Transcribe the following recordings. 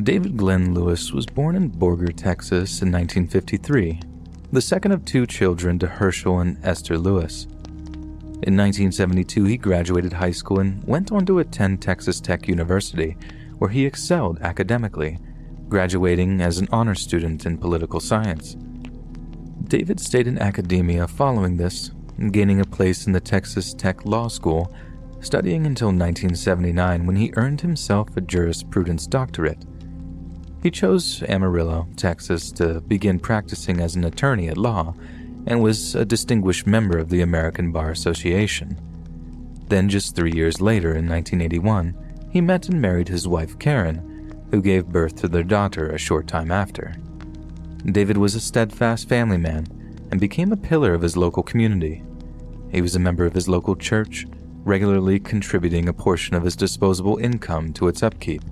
David Glenn Lewis was born in Borger, Texas in 1953, the second of two children to Herschel and Esther Lewis. In 1972, he graduated high school and went on to attend Texas Tech University, where he excelled academically, graduating as an honors student in political science. David stayed in academia following this, gaining a place in the Texas Tech Law School, studying until 1979 when he earned himself a jurisprudence doctorate. He chose Amarillo, Texas, to begin practicing as an attorney at law and was a distinguished member of the American Bar Association. Then just 3 years later, in 1981, he met and married his wife Karen, who gave birth to their daughter a short time after. David was a steadfast family man and became a pillar of his local community. He was a member of his local church, regularly contributing a portion of his disposable income to its upkeep.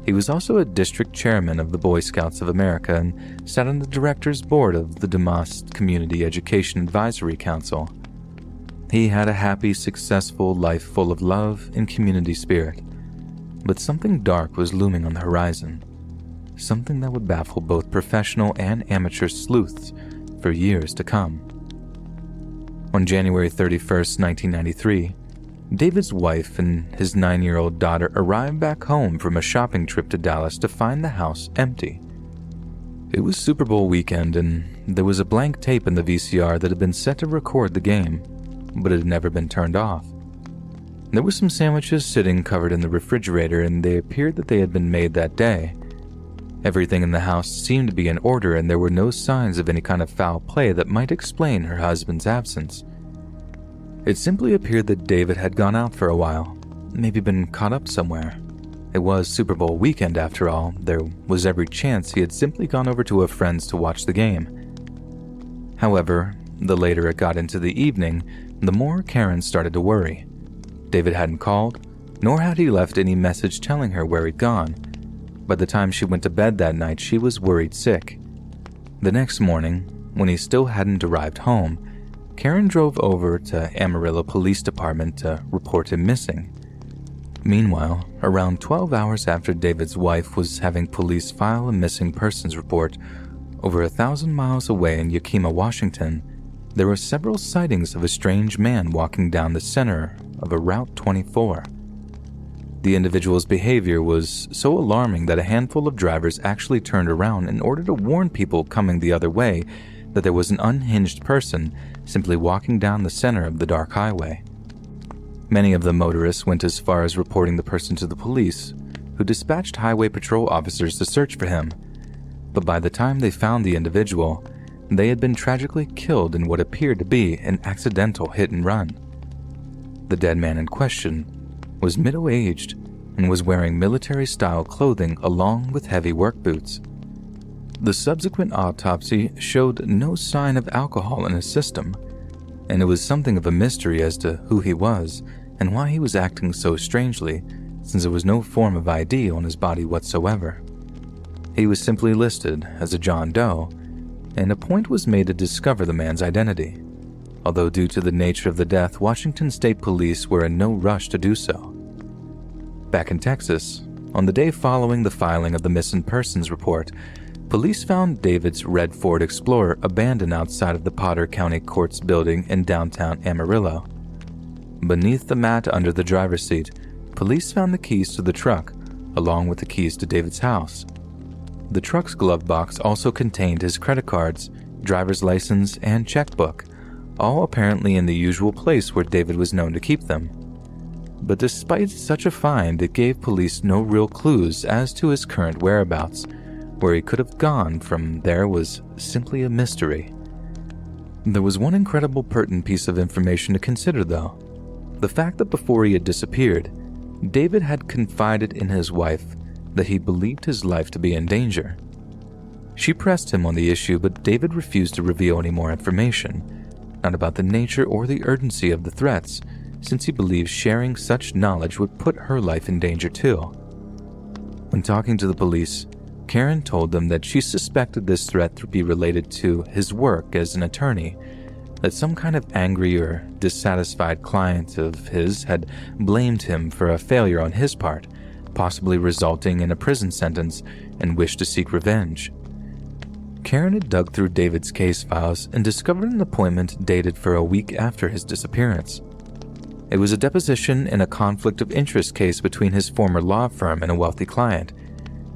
He was also a district chairman of the Boy Scouts of America and sat on the director's board of the DeMoss Community Education Advisory Council. He had a happy, successful life full of love and community spirit. But something dark was looming on the horizon, something that would baffle both professional and amateur sleuths for years to come. On January 31st, 1993, David's wife and his 9-year-old daughter arrived back home from a shopping trip to Dallas to find the house empty. It was Super Bowl weekend, and there was a blank tape in the VCR that had been set to record the game, but it had never been turned off. There were some sandwiches sitting covered in the refrigerator, and they appeared that they had been made that day. Everything in the house seemed to be in order, and there were no signs of any kind of foul play that might explain her husband's absence. It simply appeared that David had gone out for a while, maybe been caught up somewhere. It was Super Bowl weekend after all. There was every chance he had simply gone over to a friend's to watch the game. However, the later it got into the evening, the more Karen started to worry. David hadn't called, nor had he left any message telling her where he'd gone. By the time she went to bed that night, she was worried sick. The next morning, when he still hadn't arrived home, Karen drove over to Amarillo Police Department to report him missing. Meanwhile, around 12 hours after David's wife was having police file a missing persons report, over 1,000 miles away in Yakima, Washington, there were several sightings of a strange man walking down the center of a Route 24. The individual's behavior was so alarming that a handful of drivers actually turned around in order to warn people coming the other way that there was an unhinged person simply walking down the center of the dark highway. Many of the motorists went as far as reporting the person to the police, who dispatched highway patrol officers to search for him. But by the time they found the individual, they had been tragically killed in what appeared to be an accidental hit and run. The dead man in question was middle-aged and was wearing military-style clothing along with heavy work boots. The subsequent autopsy showed no sign of alcohol in his system, and it was something of a mystery as to who he was and why he was acting so strangely, since there was no form of ID on his body whatsoever. He was simply listed as a John Doe, and a point was made to discover the man's identity, although due to the nature of the death, Washington State Police were in no rush to do so. Back in Texas, on the day following the filing of the missing persons report, police found David's red Ford Explorer abandoned outside of the Potter County Courts building in downtown Amarillo. Beneath the mat under the driver's seat, police found the keys to the truck, along with the keys to David's house. The truck's glove box also contained his credit cards, driver's license, and checkbook, all apparently in the usual place where David was known to keep them. But despite such a find, it gave police no real clues as to his current whereabouts. Where he could have gone from there was simply a mystery. There was one incredible pertinent piece of information to consider, though. The fact that before he had disappeared, David had confided in his wife that he believed his life to be in danger. She pressed him on the issue, but David refused to reveal any more information, not about the nature or the urgency of the threats, since he believed sharing such knowledge would put her life in danger too. When talking to the police, Karen told them that she suspected this threat to be related to his work as an attorney, that some kind of angry or dissatisfied client of his had blamed him for a failure on his part, possibly resulting in a prison sentence, and wished to seek revenge. Karen had dug through David's case files and discovered an appointment dated for a week after his disappearance. It was a deposition in a conflict of interest case between his former law firm and a wealthy client.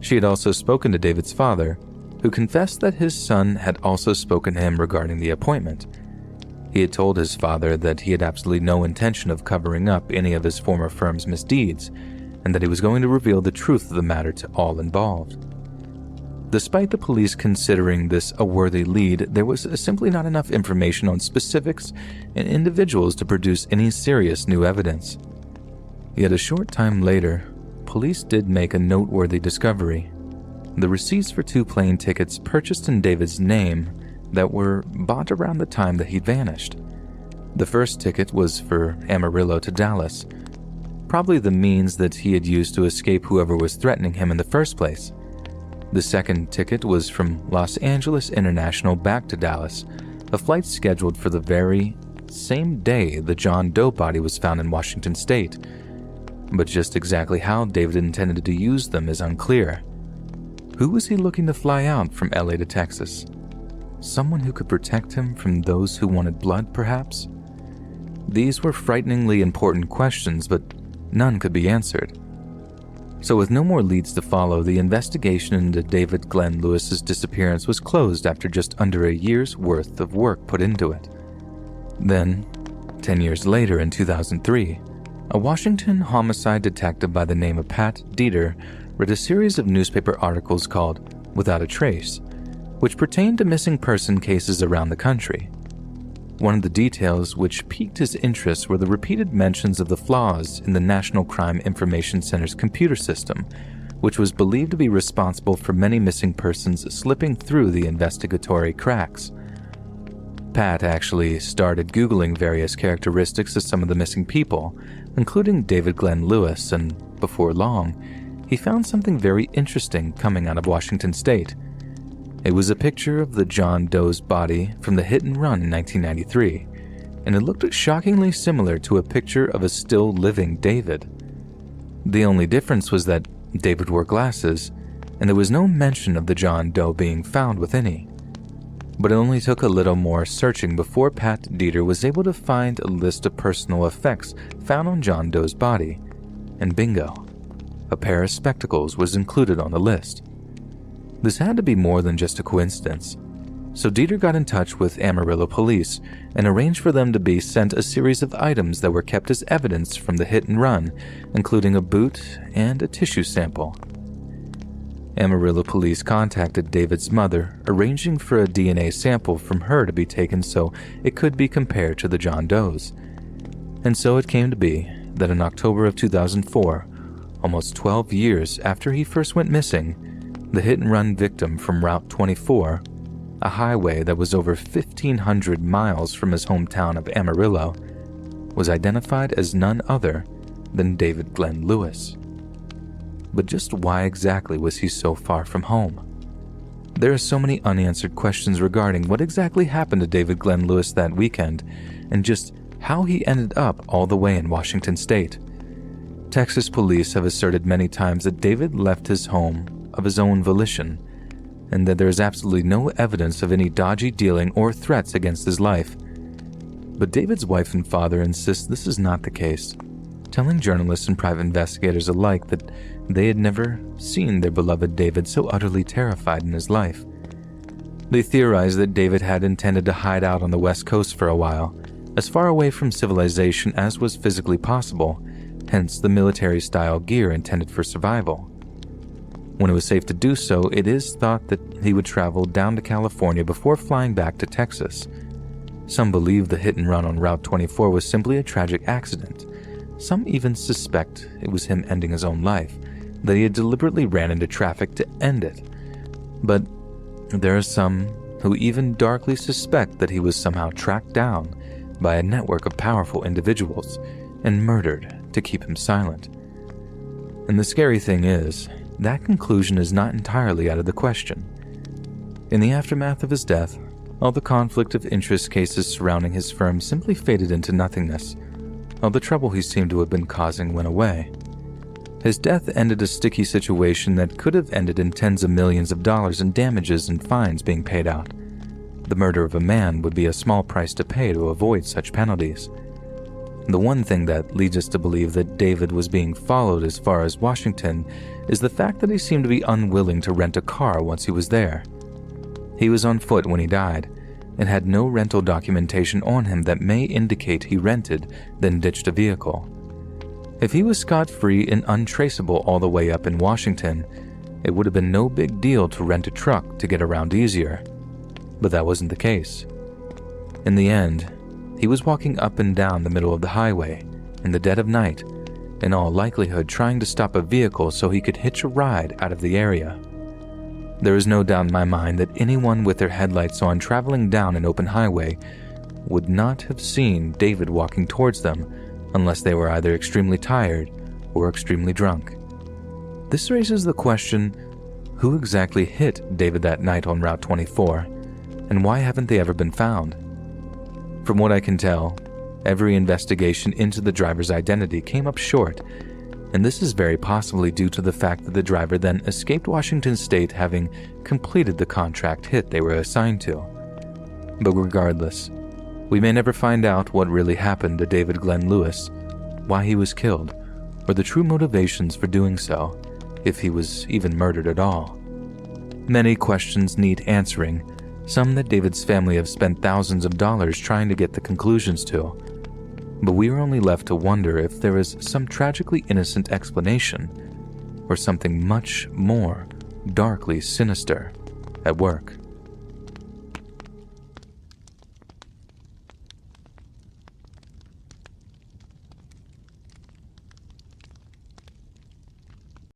She had also spoken to David's father, who confessed that his son had also spoken to him regarding the appointment. He had told his father that he had absolutely no intention of covering up any of his former firm's misdeeds, and that he was going to reveal the truth of the matter to all involved. Despite the police considering this a worthy lead, there was simply not enough information on specifics and individuals to produce any serious new evidence. Yet a short time later, police did make a noteworthy discovery: the receipts for 2 plane tickets purchased in David's name that were bought around the time that he vanished. The first ticket was for Amarillo to Dallas, probably the means that he had used to escape whoever was threatening him in the first place. The second ticket was from Los Angeles International back to Dallas, a flight scheduled for the very same day the John Doe body was found in Washington state. But just exactly how David intended to use them is unclear. Who was he looking to fly out from LA to Texas? Someone who could protect him from those who wanted blood, perhaps? These were frighteningly important questions, but none could be answered. So with no more leads to follow, the investigation into David Glenn Lewis's disappearance was closed after just under a year's worth of work put into it. Then, 10 years later in 2003, a Washington homicide detective by the name of Pat Dieter read a series of newspaper articles called Without a Trace, which pertained to missing person cases around the country. One of the details which piqued his interest were the repeated mentions of the flaws in the National Crime Information Center's computer system, which was believed to be responsible for many missing persons slipping through the investigatory cracks. Pat actually started Googling various characteristics of some of the missing people, including David Glenn Lewis, and before long, he found something very interesting coming out of Washington state. It was a picture of the John Doe's body from the hit and run in 1993, and it looked shockingly similar to a picture of a still living David. The only difference was that David wore glasses, and there was no mention of the John Doe being found with any. But it only took a little more searching before Pat Dieter was able to find a list of personal effects found on John Doe's body, and bingo, a pair of spectacles was included on the list. This had to be more than just a coincidence, so Dieter got in touch with Amarillo police and arranged for them to be sent a series of items that were kept as evidence from the hit and run, including a boot and a tissue sample. Amarillo police contacted David's mother, arranging for a DNA sample from her to be taken so it could be compared to the John Doe's. And so it came to be that in October of 2004, almost 12 years after he first went missing, the hit-and-run victim from Route 24, a highway that was over 1,500 miles from his hometown of Amarillo, was identified as none other than David Glenn Lewis. But just why exactly was he so far from home? There are so many unanswered questions regarding what exactly happened to David Glenn Lewis that weekend, and just how he ended up all the way in Washington state. Texas police have asserted many times that David left his home of his own volition, and that there is absolutely no evidence of any dodgy dealing or threats against his life. But David's wife and father insist this is not the case, telling journalists and private investigators alike that they had never seen their beloved David so utterly terrified in his life. They theorize that David had intended to hide out on the West Coast for a while, as far away from civilization as was physically possible, hence the military-style gear intended for survival. When it was safe to do so, it is thought that he would travel down to California before flying back to Texas. Some believe the hit-and-run on Route 24 was simply a tragic accident. Some even suspect it was him ending his own life, that he had deliberately ran into traffic to end it. But there are some who even darkly suspect that he was somehow tracked down by a network of powerful individuals and murdered to keep him silent. And the scary thing is, that conclusion is not entirely out of the question. In the aftermath of his death, all the conflict of interest cases surrounding his firm simply faded into nothingness. All the trouble he seemed to have been causing went away. His death ended a sticky situation that could have ended in tens of millions of dollars in damages and fines being paid out. The murder of a man would be a small price to pay to avoid such penalties. The one thing that leads us to believe that David was being followed as far as Washington is the fact that he seemed to be unwilling to rent a car once he was there. He was on foot when he died and had no rental documentation on him that may indicate he rented, then ditched a vehicle. If he was scot-free and untraceable all the way up in Washington, it would have been no big deal to rent a truck to get around easier. But that wasn't the case. In the end, he was walking up and down the middle of the highway in the dead of night, in all likelihood trying to stop a vehicle so he could hitch a ride out of the area. There is no doubt in my mind that anyone with their headlights on traveling down an open highway would not have seen David walking towards them unless they were either extremely tired or extremely drunk. This raises the question, who exactly hit David that night on Route 24, and why haven't they ever been found? From what I can tell, every investigation into the driver's identity came up short, and this is very possibly due to the fact that the driver then escaped Washington State having completed the contract hit they were assigned to. But regardless, we may never find out what really happened to David Glenn Lewis, why he was killed, or the true motivations for doing so, if he was even murdered at all. Many questions need answering, some that David's family have spent thousands of dollars trying to get the conclusions to. But we are only left to wonder if there is some tragically innocent explanation, or something much more darkly sinister at work.